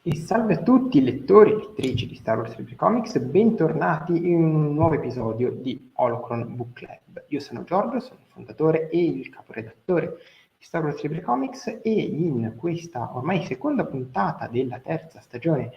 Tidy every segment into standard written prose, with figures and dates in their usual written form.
E salve a tutti lettori e lettrici di Star Wars Library Comics, bentornati in un nuovo episodio di Holocron Book Club. Io sono Giorgio, sono il fondatore e il caporedattore di Star Wars Library Comics e in questa ormai seconda puntata della terza stagione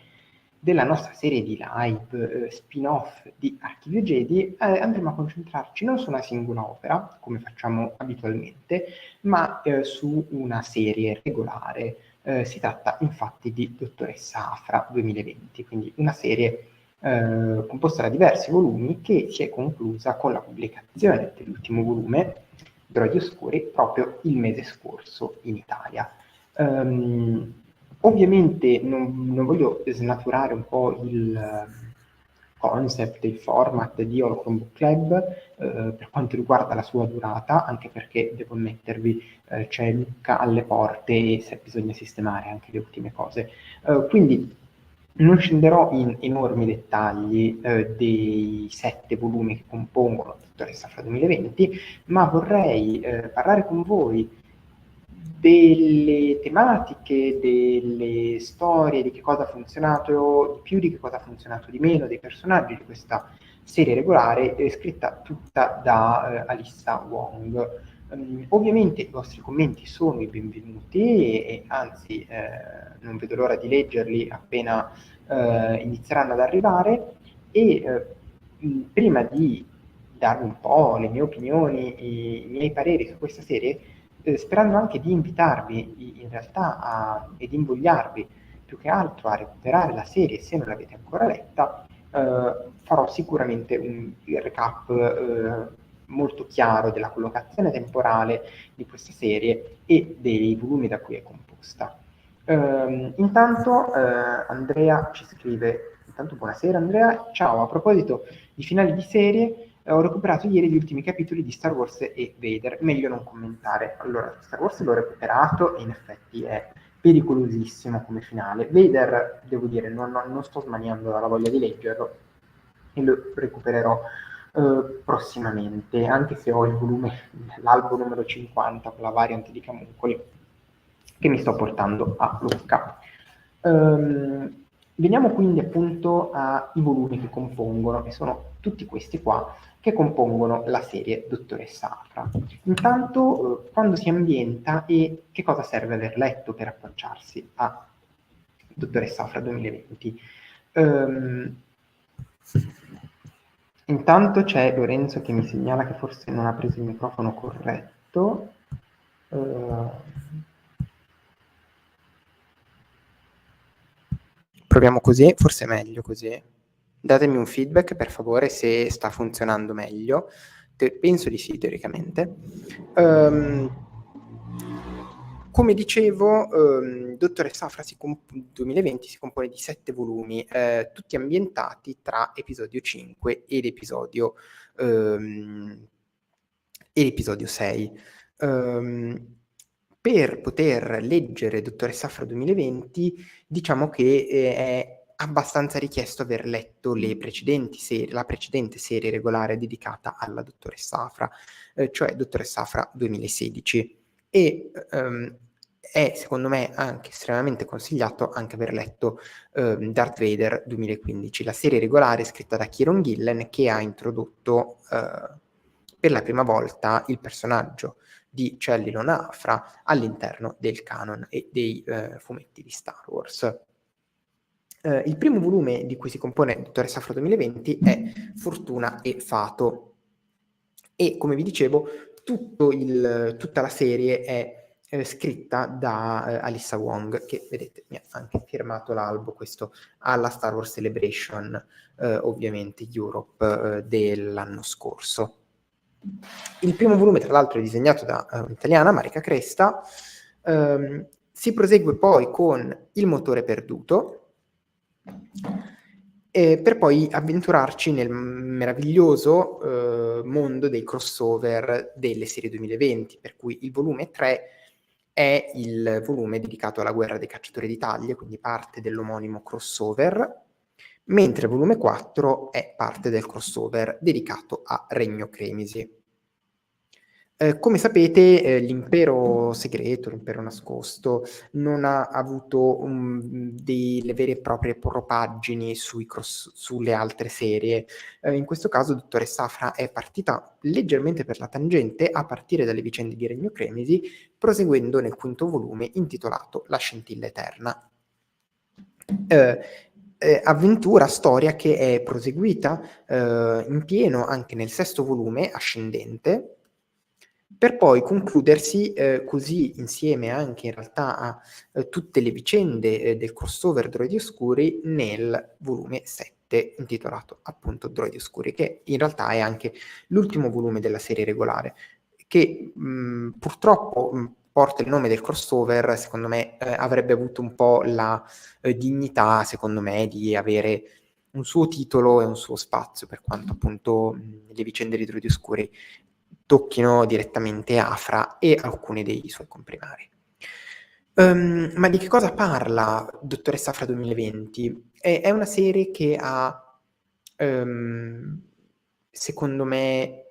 della nostra serie di live spin-off di Archivio Jedi andremo a concentrarci non su una singola opera, come facciamo abitualmente, ma su una serie regolare. Si tratta infatti di Dottoressa Afra 2020, quindi una serie composta da diversi volumi che si è conclusa con la pubblicazione dell'ultimo volume, Droidi Oscuri, proprio il mese scorso in Italia. Ovviamente non voglio snaturare un po' il concept, il format di Holocron Book Club per quanto riguarda la sua durata, anche perché devo ammettervi c'è Lucca alle porte e se bisogna sistemare anche le ultime cose. Quindi non scenderò in enormi dettagli dei 7 volumi che compongono Dottoressa Afra 2020, ma vorrei parlare con voi delle tematiche, delle storie, di che cosa ha funzionato di più, di che cosa ha funzionato di meno, dei personaggi di questa serie regolare, scritta tutta da Alyssa Wong. Ovviamente i vostri commenti sono i benvenuti e anzi non vedo l'ora di leggerli appena inizieranno ad arrivare e prima di darvi un po' le mie opinioni, i miei pareri su questa serie, sperando anche di invitarvi in realtà ed invogliarvi più che altro a recuperare la serie se non l'avete ancora letta, farò sicuramente un recap molto chiaro della collocazione temporale di questa serie e dei volumi da cui è composta. Intanto Andrea ci scrive, intanto buonasera Andrea, ciao, a proposito di finali di serie, ho recuperato ieri gli ultimi capitoli di Star Wars e Vader, meglio non commentare. Allora, Star Wars l'ho recuperato e in effetti è pericolosissimo come finale. Vader, devo dire, non sto smaniando dalla voglia di leggerlo e lo recupererò prossimamente, anche se ho il volume, l'albo numero 50 con la variant di Camuncoli che mi sto portando a Lucca. Veniamo quindi appunto ai volumi che compongono, e sono tutti questi qua, che compongono la serie Dottoressa Afra. Intanto, quando si ambienta e che cosa serve aver letto per approcciarsi a Dottoressa Afra 2020? Intanto c'è Lorenzo che mi segnala che forse non ha preso il microfono corretto. Proviamo così, forse è meglio così. Datemi un feedback per favore se sta funzionando meglio. Penso di sì, teoricamente. Come dicevo, Dottoressa Afra 2020 si compone di 7 volumi, tutti ambientati tra episodio 5 ed episodio 6. Per poter leggere Dottoressa Afra 2020, diciamo che è abbastanza richiesto aver letto le precedenti serie, la precedente serie regolare dedicata alla Dottoressa Afra, cioè Dottoressa Afra 2016. E è secondo me anche estremamente consigliato anche aver letto Darth Vader 2015, la serie regolare scritta da Kieron Gillen che ha introdotto per la prima volta il personaggio di Cellulon Afra all'interno del canon e dei fumetti di Star Wars. Il primo volume di cui si compone Dottoressa Afra 2020 è Fortuna e Fato e come vi dicevo tutta la serie è scritta da Alyssa Wong che vedete mi ha anche firmato l'albo questo alla Star Wars Celebration ovviamente Europe dell'anno scorso. Il primo volume tra l'altro è disegnato da un'italiana, Marica Cresta, si prosegue poi con Il motore perduto per poi avventurarci nel meraviglioso mondo dei crossover delle serie 2020, per cui il volume 3 è il volume dedicato alla guerra dei cacciatori d'Italia, quindi parte dell'omonimo crossover, mentre il volume 4 è parte del crossover dedicato a Regno Cremisi. Come sapete, l'impero segreto, l'impero nascosto, non ha avuto delle vere e proprie propaggini sulle altre serie. In questo caso, Dottoressa Afra è partita leggermente per la tangente a partire dalle vicende di Regno Cremisi, proseguendo nel quinto volume intitolato La scintilla eterna. Avventura, storia che è proseguita in pieno anche nel sesto volume, Ascendente, per poi concludersi così insieme anche in realtà a tutte le vicende del crossover Droidi Oscuri nel volume 7 intitolato appunto Droidi Oscuri, che in realtà è anche l'ultimo volume della serie regolare, che purtroppo porta il nome del crossover. Secondo me avrebbe avuto un po' la dignità, secondo me, di avere un suo titolo e un suo spazio, per quanto appunto le vicende di Droidi Oscuri tocchino direttamente Afra e alcuni dei suoi comprimari. Ma di che cosa parla Dottoressa Afra 2020? È una serie che ha, secondo me,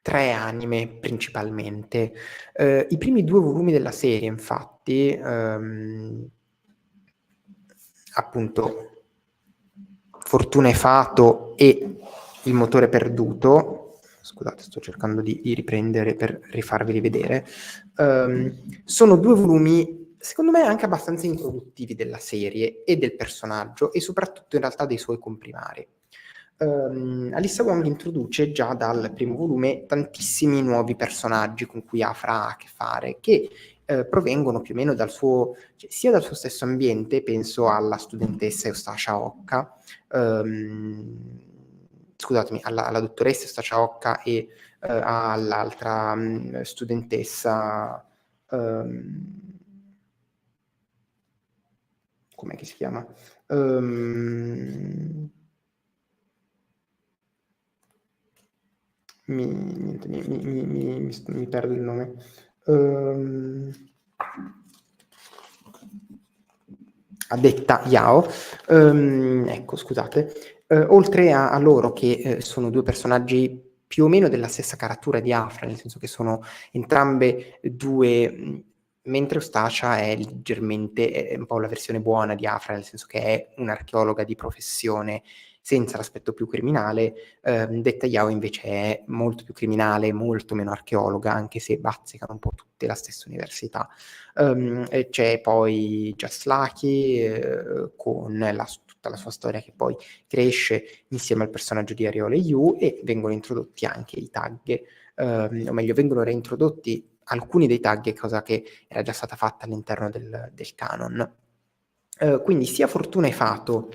3 anime principalmente. I primi 2 volumi della serie, infatti, appunto, Fortuna e Fato e Il motore perduto, scusate, sto cercando di riprendere per rifarveli vedere, sono 2 volumi, secondo me, anche abbastanza introduttivi della serie e del personaggio, e soprattutto in realtà dei suoi comprimari. Alyssa Wong introduce già dal primo volume tantissimi nuovi personaggi con cui Afra ha a che fare, che provengono più o meno sia dal suo stesso ambiente. Penso alla studentessa Eustacia Occa, scusatemi, alla dottoressa Eustacia Occa e all'altra studentessa, com'è che si chiama? Mi perdo il nome. Addetta Yao. Ecco, scusate. Oltre a loro, che sono 2 personaggi più o meno della stessa caratura di Afra, nel senso che sono entrambe 2, mentre Eustacia è leggermente un po' la versione buona di Afra, nel senso che è un'archeologa di professione senza l'aspetto più criminale. Detta Yao invece è molto più criminale, molto meno archeologa, anche se bazzicano un po' tutte la stessa università. E c'è poi Just Lucky con tutta la sua storia, che poi cresce insieme al personaggio di Ariole Yu, e vengono introdotti anche i tag, o meglio vengono reintrodotti alcuni dei tag, cosa che era già stata fatta all'interno del canon. Quindi sia Fortuna e Fato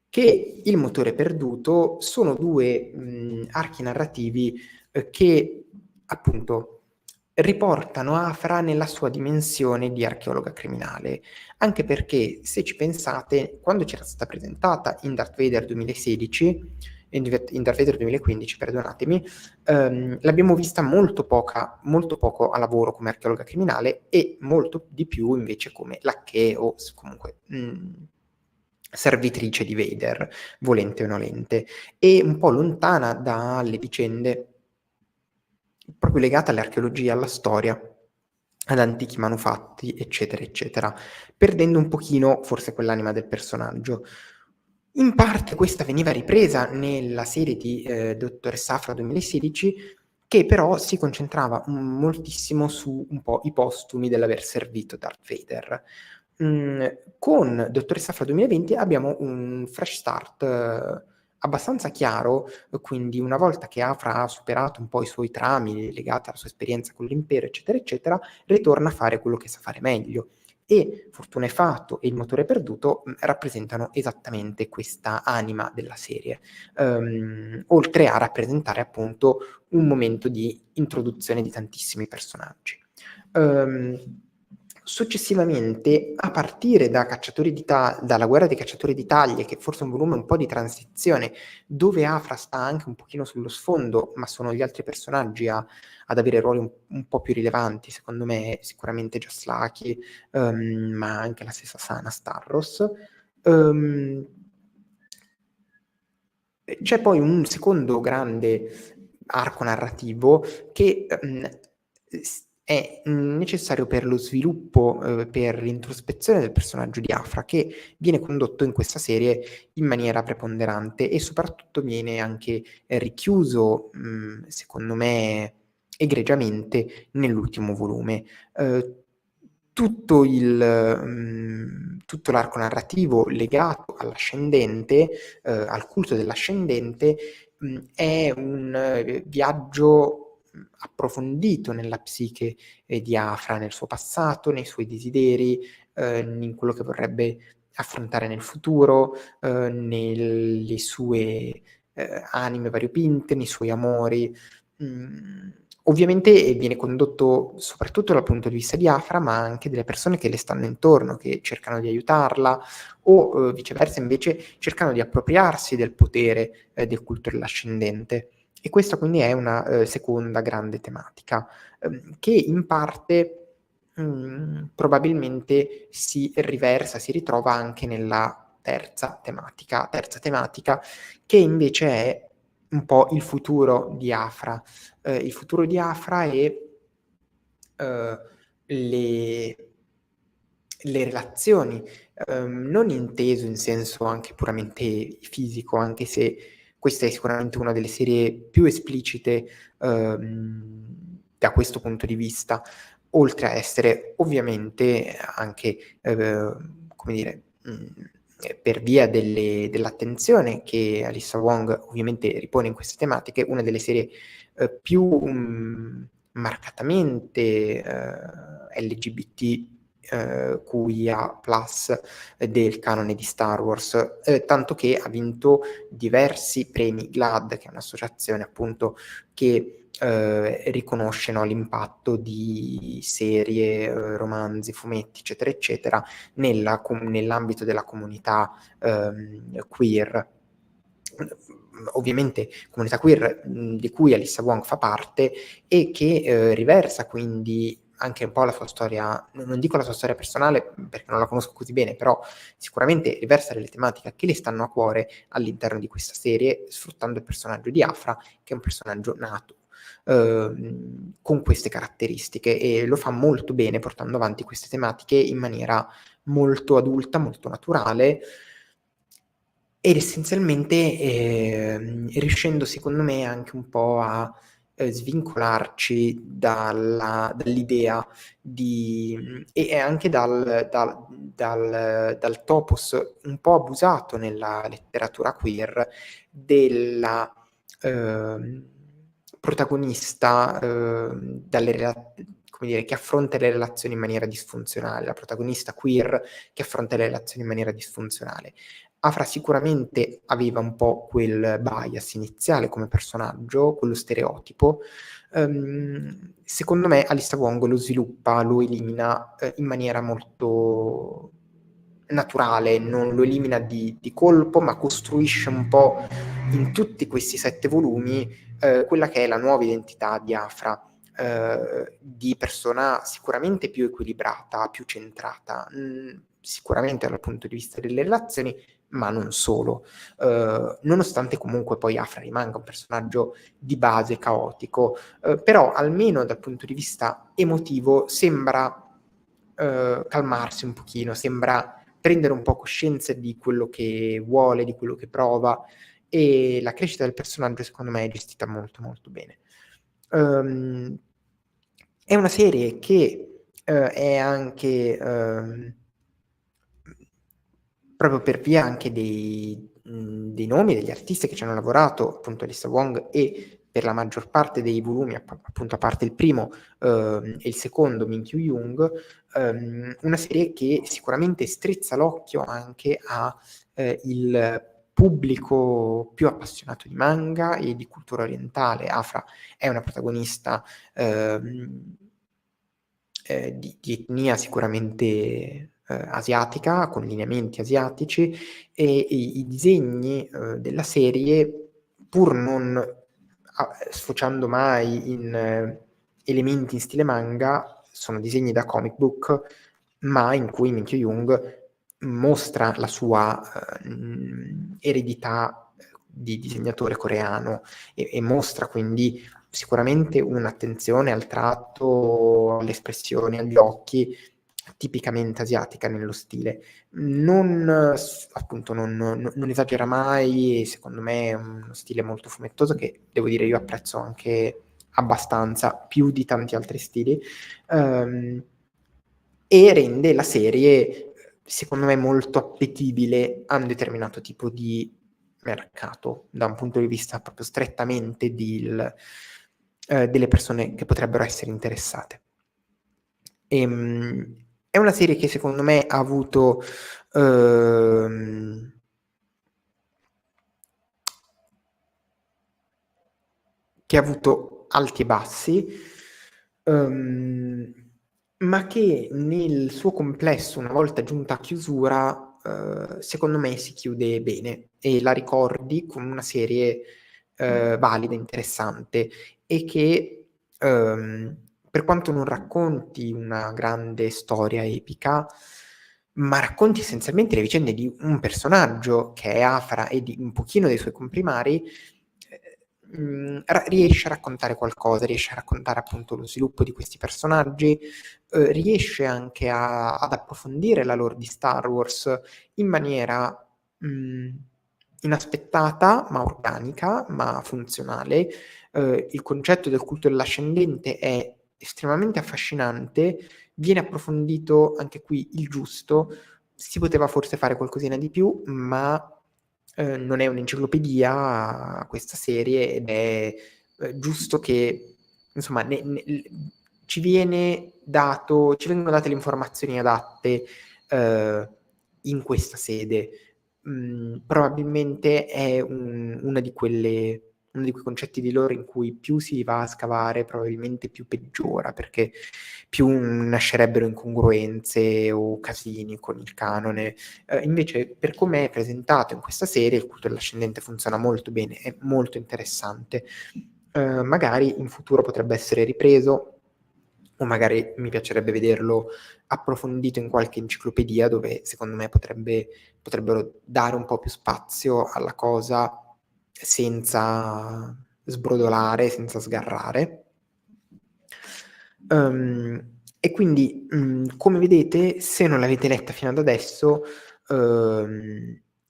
che Il motore perduto sono 2 archi narrativi che appunto riportano Afra nella sua dimensione di archeologa criminale, anche perché, se ci pensate, quando c'era stata presentata in Darth Vader 2016, in Darth Vader 2015, perdonatemi, l'abbiamo vista molto poco a lavoro come archeologa criminale, e molto di più invece come lacchè o comunque servitrice di Vader, volente o nolente, e un po' lontana dalle vicende proprio legate all'archeologia, alla storia, ad antichi manufatti, eccetera, eccetera, perdendo un pochino forse quell'anima del personaggio. In parte questa veniva ripresa nella serie di Dottoressa Afra 2016, che però si concentrava moltissimo su un po' i postumi dell'aver servito Darth Vader. Con Dottoressa Afra 2020 abbiamo un fresh start abbastanza chiaro, quindi una volta che Afra ha superato un po' i suoi traumi legati alla sua esperienza con l'impero, eccetera, eccetera, ritorna a fare quello che sa fare meglio. E Fortuna e Fato e Il motore perduto rappresentano esattamente questa anima della serie, oltre a rappresentare appunto un momento di introduzione di tantissimi personaggi. Successivamente, a partire dalla guerra dei cacciatori d'Italia, che forse è un volume un po' di transizione, dove Afra sta anche un pochino sullo sfondo, ma sono gli altri personaggi ad avere ruoli un po' più rilevanti, secondo me, sicuramente Jaslaki, ma anche la stessa Sana Starros. C'è poi un secondo grande arco narrativo che è necessario per lo sviluppo, per l'introspezione del personaggio di Afra, che viene condotto in questa serie in maniera preponderante e soprattutto viene anche richiuso, secondo me, egregiamente nell'ultimo volume. Tutto tutto l'arco narrativo legato all'ascendente, al culto dell'ascendente, è un viaggio approfondito nella psiche di Afra, nel suo passato, nei suoi desideri, in quello che vorrebbe affrontare nel futuro, nelle sue anime variopinte, nei suoi amori. Ovviamente viene condotto soprattutto dal punto di vista di Afra, ma anche delle persone che le stanno intorno, che cercano di aiutarla o viceversa invece cercano di appropriarsi del potere del culto dell'ascendente. E questa quindi è una seconda grande tematica, che in parte probabilmente si riversa, si ritrova anche nella terza tematica che invece è un po' il futuro di Afra. Il futuro di Afra e le relazioni, non inteso in senso anche puramente fisico, anche se questa è sicuramente una delle serie più esplicite da questo punto di vista, oltre a essere ovviamente anche, come dire, per via dell'attenzione che Alyssa Wong ovviamente ripone in queste tematiche, una delle serie più marcatamente LGBT QIA+ del canone di Star Wars, tanto che ha vinto diversi premi GLAAD, che è un'associazione appunto che riconosce, no, l'impatto di serie, romanzi, fumetti, eccetera, eccetera, nell'ambito della comunità queer. Ovviamente comunità queer di cui Alyssa Wong fa parte e che riversa quindi anche un po' la sua storia, non dico la sua storia personale perché non la conosco così bene, però sicuramente riversa delle tematiche che le stanno a cuore all'interno di questa serie, sfruttando il personaggio di Afra, che è un personaggio nato con queste caratteristiche, e lo fa molto bene portando avanti queste tematiche in maniera molto adulta, molto naturale, ed essenzialmente riuscendo secondo me anche un po' a svincolarci dall'idea e anche dal topos un po' abusato nella letteratura queer della protagonista come dire, che affronta le relazioni in maniera disfunzionale, la protagonista queer che affronta le relazioni in maniera disfunzionale. Afra sicuramente aveva un po' quel bias iniziale come personaggio, quello stereotipo. Secondo me Alyssa Wong lo sviluppa, lo elimina in maniera molto naturale, non lo elimina di colpo, ma costruisce un po' in tutti questi 7 volumi quella che è la nuova identità di Afra, di persona sicuramente più equilibrata, più centrata, sicuramente dal punto di vista delle relazioni, ma non solo. Nonostante comunque poi Afra rimanga un personaggio di base caotico, però almeno dal punto di vista emotivo sembra calmarsi un pochino, sembra prendere un po' coscienza di quello che vuole, di quello che prova, e la crescita del personaggio secondo me è gestita molto molto bene. È una serie che è anche proprio per via anche dei nomi degli artisti che ci hanno lavorato, appunto Alyssa Wong, e per la maggior parte dei volumi, appunto a parte il primo e il secondo, Min Kyu Jung, una serie che sicuramente strizza l'occhio anche a il pubblico più appassionato di manga e di cultura orientale. Afra è una protagonista di etnia sicuramente asiatica, con lineamenti asiatici, e i disegni della serie, pur non sfociando mai in elementi in stile manga, sono disegni da comic book, ma in cui Min Kyo Jung mostra la sua eredità di disegnatore coreano e mostra quindi sicuramente un'attenzione al tratto, alle espressioni, agli occhi, tipicamente asiatica nello stile. Appunto, non esagera mai, e secondo me è uno stile molto fumettoso che, devo dire, io apprezzo anche abbastanza, più di tanti altri stili, e rende la serie, secondo me, molto appetibile a un determinato tipo di mercato, da un punto di vista proprio strettamente delle persone che potrebbero essere interessate. È una serie che secondo me ha avuto alti e bassi, ma che nel suo complesso, una volta giunta a chiusura, secondo me si chiude bene e la ricordi come una serie valida, interessante, e che per quanto non racconti una grande storia epica, ma racconti essenzialmente le vicende di un personaggio che è Afra e di un pochino dei suoi comprimari, riesce a raccontare qualcosa, riesce a raccontare appunto lo sviluppo di questi personaggi, riesce anche ad approfondire la lore di Star Wars in maniera inaspettata, ma organica, ma funzionale. Il concetto del culto dell'ascendente è estremamente affascinante, viene approfondito anche qui il giusto, si poteva forse fare qualcosina di più, ma non è un'enciclopedia questa serie, ed è giusto che, insomma, ci vengono date le informazioni adatte in questa sede. Probabilmente è uno di quei concetti di lore in cui più si va a scavare, probabilmente più peggiora, perché più nascerebbero incongruenze o casini con il canone. Invece, per come è presentato in questa serie, il culto dell'ascendente funziona molto bene, è molto interessante. Magari in futuro potrebbe essere ripreso, o magari mi piacerebbe vederlo approfondito in qualche enciclopedia, dove secondo me potrebbero dare un po' più spazio alla cosa senza sbrodolare, senza sgarrare. E quindi, come vedete, se non l'avete letta fino ad adesso,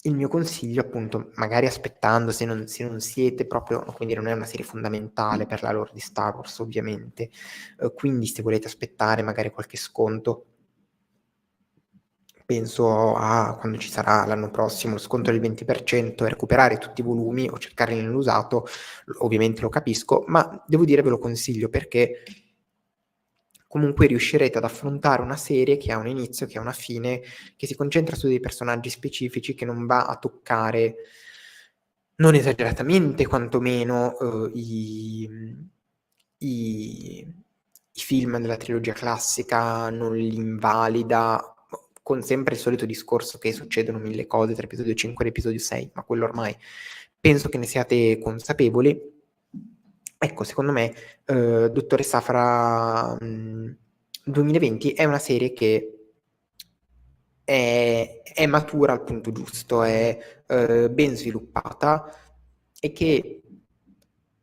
il mio consiglio, appunto, magari aspettando, se non siete proprio, quindi non è una serie fondamentale per la lore di Star Wars, ovviamente, quindi se volete aspettare magari qualche sconto, penso a quando ci sarà l'anno prossimo lo sconto del 20%, e recuperare tutti i volumi o cercarli nell'usato, ovviamente lo capisco, ma devo dire ve lo consiglio perché comunque riuscirete ad affrontare una serie che ha un inizio, che ha una fine, che si concentra su dei personaggi specifici, che non va a toccare, non esageratamente quantomeno, i film della trilogia classica, non li invalida, con sempre il solito discorso che succedono 1000 cose tra episodio 5 e episodio 6, ma quello ormai penso che ne siate consapevoli. Ecco, secondo me, Dottoressa Afra 2020 è una serie che è matura al punto giusto, è ben sviluppata, e che,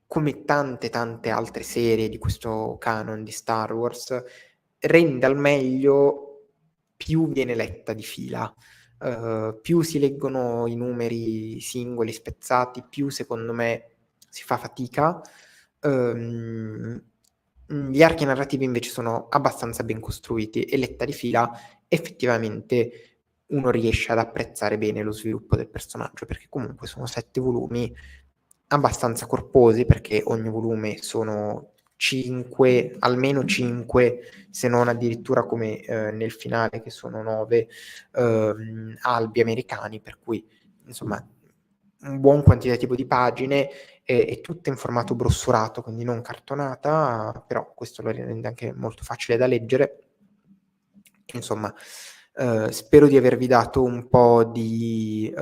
come tante tante altre serie di questo canon di Star Wars, rende al meglio più viene letta di fila. Più si leggono i numeri singoli spezzati, più secondo me si fa fatica. Gli archi narrativi invece sono abbastanza ben costruiti, e letta di fila effettivamente uno riesce ad apprezzare bene lo sviluppo del personaggio, perché comunque sono 7 volumi abbastanza corposi, perché ogni volume sono 5, almeno 5, se non addirittura come nel finale che sono 9 albi americani, per cui insomma un buon quantitativo di pagine, e tutte in formato brossurato, quindi non cartonata, però questo lo rende anche molto facile da leggere. Insomma, spero di avervi dato un po' di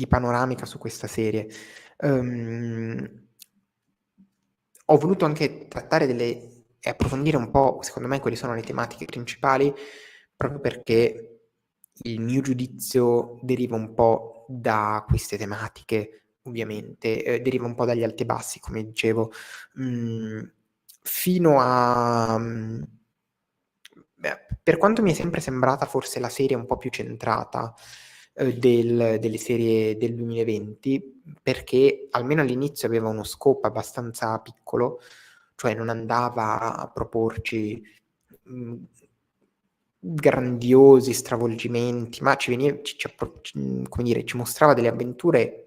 panoramica su questa serie. Ho voluto anche trattare e approfondire un po', secondo me, quali sono le tematiche principali, proprio perché il mio giudizio deriva un po' da queste tematiche, ovviamente, deriva un po' dagli alti e bassi, come dicevo, fino a... per quanto mi è sempre sembrata forse la serie un po' più centrata delle serie del 2020, perché almeno all'inizio aveva uno scopo abbastanza piccolo, cioè non andava a proporci grandiosi stravolgimenti, ma come dire, ci mostrava delle avventure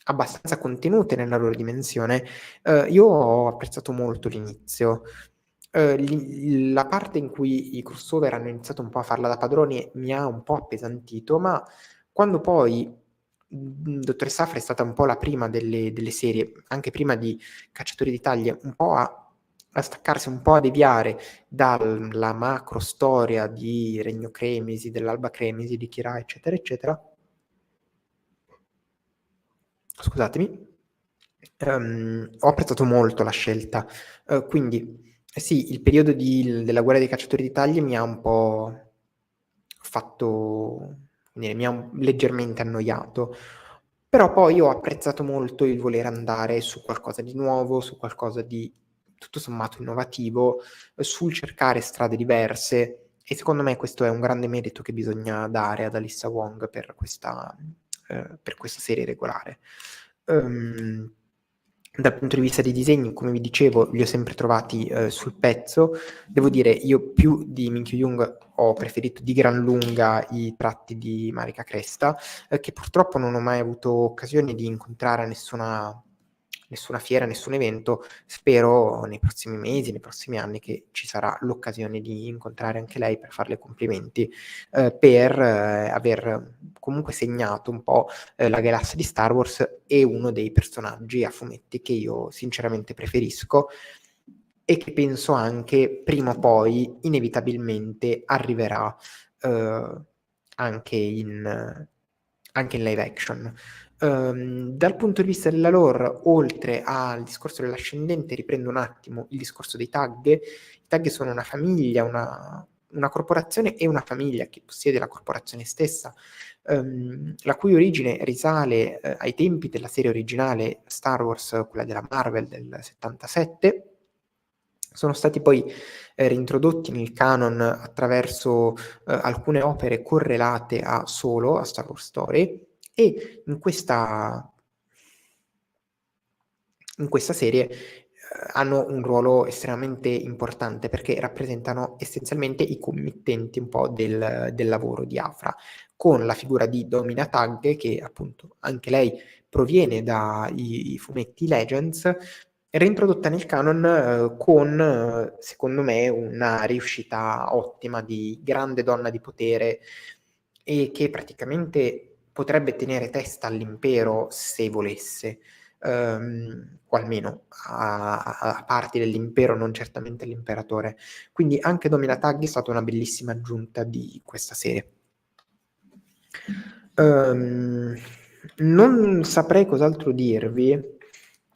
abbastanza contenute nella loro dimensione. Io ho apprezzato molto l'inizio. La parte in cui i crossover hanno iniziato un po' a farla da padroni mi ha un po' appesantito, ma quando poi Dottoressa Afra è stata un po' la prima delle serie, anche prima di Cacciatori di Taglie, un po' a staccarsi, un po' a deviare dalla macro storia di Regno Cremisi, dell'Alba Cremisi, di Kira, eccetera, eccetera. Scusatemi. Ho apprezzato molto la scelta. Quindi, sì, il periodo della guerra dei cacciatori di taglie mi ha un po' fatto, mi ha leggermente annoiato. Però poi ho apprezzato molto il voler andare su qualcosa di nuovo, su qualcosa di tutto sommato innovativo, sul cercare strade diverse. E secondo me questo è un grande merito che bisogna dare ad Alyssa Wong per questa serie regolare. Dal punto di vista dei disegni, come vi dicevo, li ho sempre trovati sul pezzo. Devo dire, io più di Minkyu Jung ho preferito di gran lunga i tratti di Marika Cresta, che purtroppo non ho mai avuto occasione di incontrare a nessuna fiera, nessun evento. Spero nei prossimi mesi, nei prossimi anni che ci sarà l'occasione di incontrare anche lei per farle complimenti per aver comunque segnato un po' la galassia di Star Wars e uno dei personaggi a fumetti che io sinceramente preferisco e che penso anche prima o poi inevitabilmente arriverà anche in live action. Dal punto di vista della lore, oltre al discorso dell'ascendente, riprendo un attimo il discorso dei tag. I tag sono una famiglia, una corporazione e una famiglia che possiede la corporazione stessa, la cui origine risale ai tempi della serie originale Star Wars, quella della Marvel del 77. Sono stati poi reintrodotti nel canon attraverso alcune opere correlate a Solo, a Star Wars Story, e in questa serie hanno un ruolo estremamente importante perché rappresentano essenzialmente i committenti un po' del lavoro di Afra, con la figura di Domina Tagge, che appunto anche lei proviene dai fumetti Legends, reintrodotta nel canon con, secondo me, una riuscita ottima di grande donna di potere e che praticamente potrebbe tenere testa all'impero se volesse, o almeno a parti dell'impero, non certamente l'imperatore. Quindi anche Domina Tagg è stata una bellissima aggiunta di questa serie. Non saprei cos'altro dirvi.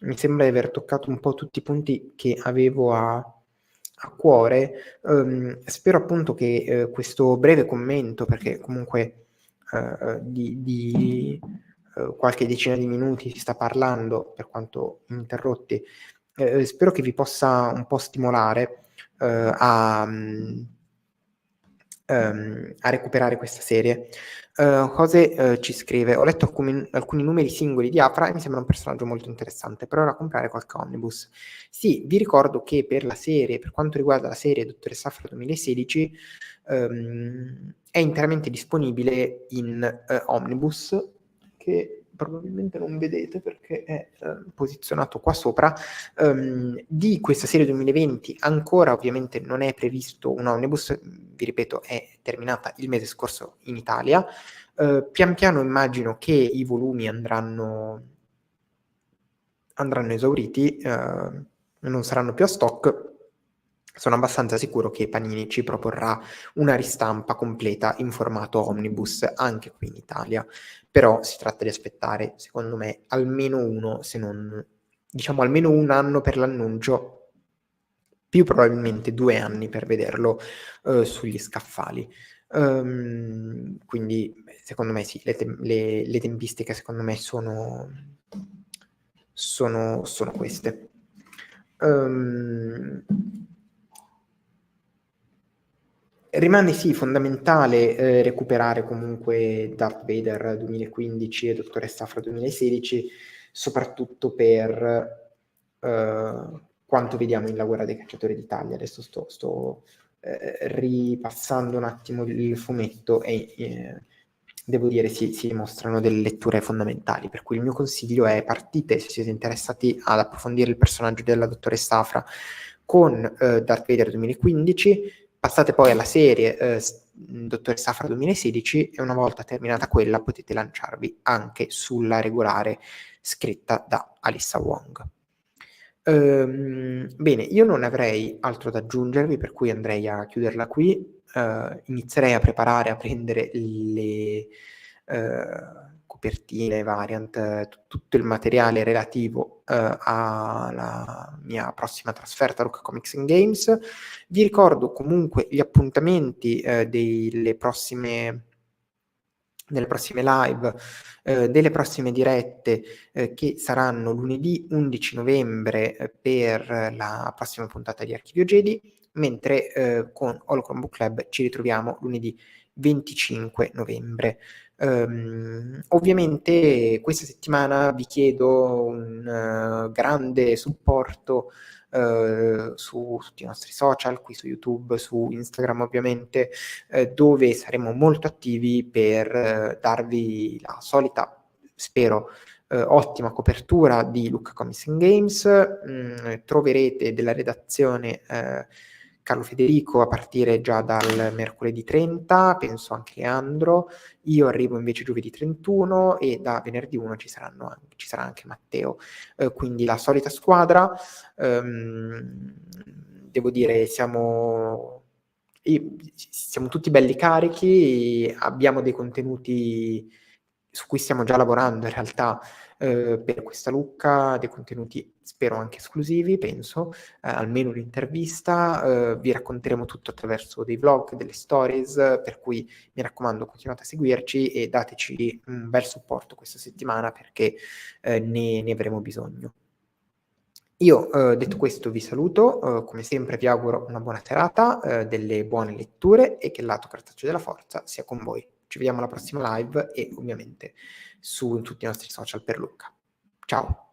Mi sembra di aver toccato un po' tutti i punti che avevo a cuore. Spero appunto che questo breve commento, perché comunque di qualche decina di minuti si sta parlando, per quanto ininterrotti, spero che vi possa un po' stimolare a recuperare questa serie. Jose ci scrive: ho letto alcuni numeri singoli di Afra e mi sembra un personaggio molto interessante, però ora comprare qualche omnibus. Sì, vi ricordo che per quanto riguarda la serie Dottoressa Afra 2016, è interamente disponibile in omnibus, che probabilmente non vedete perché è posizionato qua sopra. Di questa serie 2020 ancora ovviamente non è previsto un omnibus, vi ripeto, è terminata il mese scorso in Italia. Pian piano immagino che i volumi andranno esauriti, non saranno più a stock. Sono abbastanza sicuro che Panini ci proporrà una ristampa completa in formato omnibus anche qui in Italia, però si tratta di aspettare, secondo me, almeno uno, se non, diciamo almeno un anno per l'annuncio, più probabilmente 2 anni per vederlo sugli scaffali. Quindi secondo me sì, le tempistiche secondo me sono queste. Rimane sì fondamentale recuperare comunque Darth Vader 2015 e Dottoressa Afra 2016, soprattutto per quanto vediamo in La guerra dei cacciatori d'Italia. Adesso sto ripassando un attimo il fumetto e devo dire si dimostrano delle letture fondamentali, per cui il mio consiglio è: partite se siete interessati ad approfondire il personaggio della Dottoressa Afra con Darth Vader 2015, passate poi alla serie Dottoressa Afra 2016 e una volta terminata quella potete lanciarvi anche sulla regolare scritta da Alyssa Wong. Bene, io non avrei altro da aggiungervi, per cui andrei a chiuderla qui. Inizierei a preparare, a prendere le copertine, variant, tutto il materiale relativo alla mia prossima trasferta a Lucca Comics and Games. Vi ricordo comunque gli appuntamenti delle prossime live, delle prossime dirette che saranno lunedì 11 novembre per la prossima puntata di Archivio Jedi, mentre con Holocron Book Club ci ritroviamo lunedì 25 novembre. Ovviamente questa settimana vi chiedo un grande supporto su tutti i nostri social, qui su YouTube, su Instagram ovviamente, dove saremo molto attivi per darvi la solita, spero, ottima copertura di Lucca Comics and Games. Troverete della redazione Carlo Federico a partire già dal mercoledì 30, penso anche Leandro. Io arrivo invece giovedì 31 e da venerdì 1 ci sarà anche Matteo. Quindi la solita squadra. Devo dire, siamo tutti belli carichi, abbiamo dei contenuti su cui stiamo già lavorando in realtà per questa Lucca, dei contenuti spero anche esclusivi, penso, almeno un'intervista. Vi racconteremo tutto attraverso dei vlog, delle stories, per cui mi raccomando continuate a seguirci e dateci un bel supporto questa settimana, perché ne avremo bisogno. Io detto questo vi saluto, come sempre vi auguro una buona serata, delle buone letture e che il lato cartaceo della forza sia con voi. Ci vediamo alla prossima live e ovviamente su tutti i nostri social per Lucca. Ciao!